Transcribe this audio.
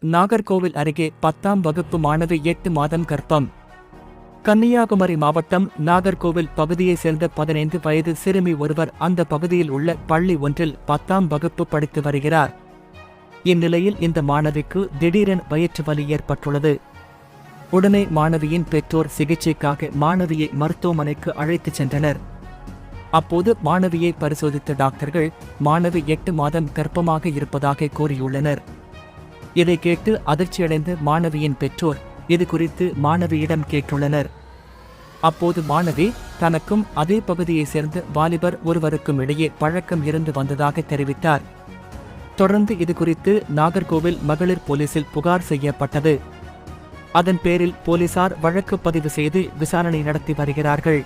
நாகர்கோவில் அருகே 10ஆம் வகுப்பு மாணவி 8 மாதம் கர்ப்பம். கன்னியாகுமரி மாவட்டம் நாகர்கோவில் பகுதியைச் சேர்ந்த 15 வயது சிறுமி ஒருவர் அந்த பகுதியில் உள்ள பள்ளி ஒன்றில் 10ஆம் வகுப்பு படித்து வருகிறார். இந்நிலையில் இந்த மாணவிக்கு திடீரென வயிற்று வலி ஏற்பட்டுள்ளது. உடனே மாணவியின் பெற்றோர் சிகிச்சைக்காக மாணவியை மருத்துவமனைக்கு அழைத்துச் சென்றனர். அப்போது மாணவியை பரிசோதித்த டாக்டர்கள் மாணவி 8 மாதம் கர்ப்பமாக இருப்பதாக கூறியுள்ளனர். இதை கேட்டு அதிர்ச்சியடைந்த மாணவியின் பெற்றோர் இது குறித்து மாணவியிடம் கேட்டுள்ளனர். அப்போது மாணவி தனக்கும் அதே பகுதியைச் சேர்ந்த வாலிபர் ஒருவருக்கும் இடையே பழக்கம் இருந்து வந்ததாக தெரிவித்தார். தொடர்ந்து இது குறித்து நாகர்கோவில் மகளிர் போலீசில் புகார் செய்யப்பட்டது. அதன் பேரில் போலீசார் வழக்கு பதிவு செய்து விசாரணை நடத்தி வருகிறார்கள்.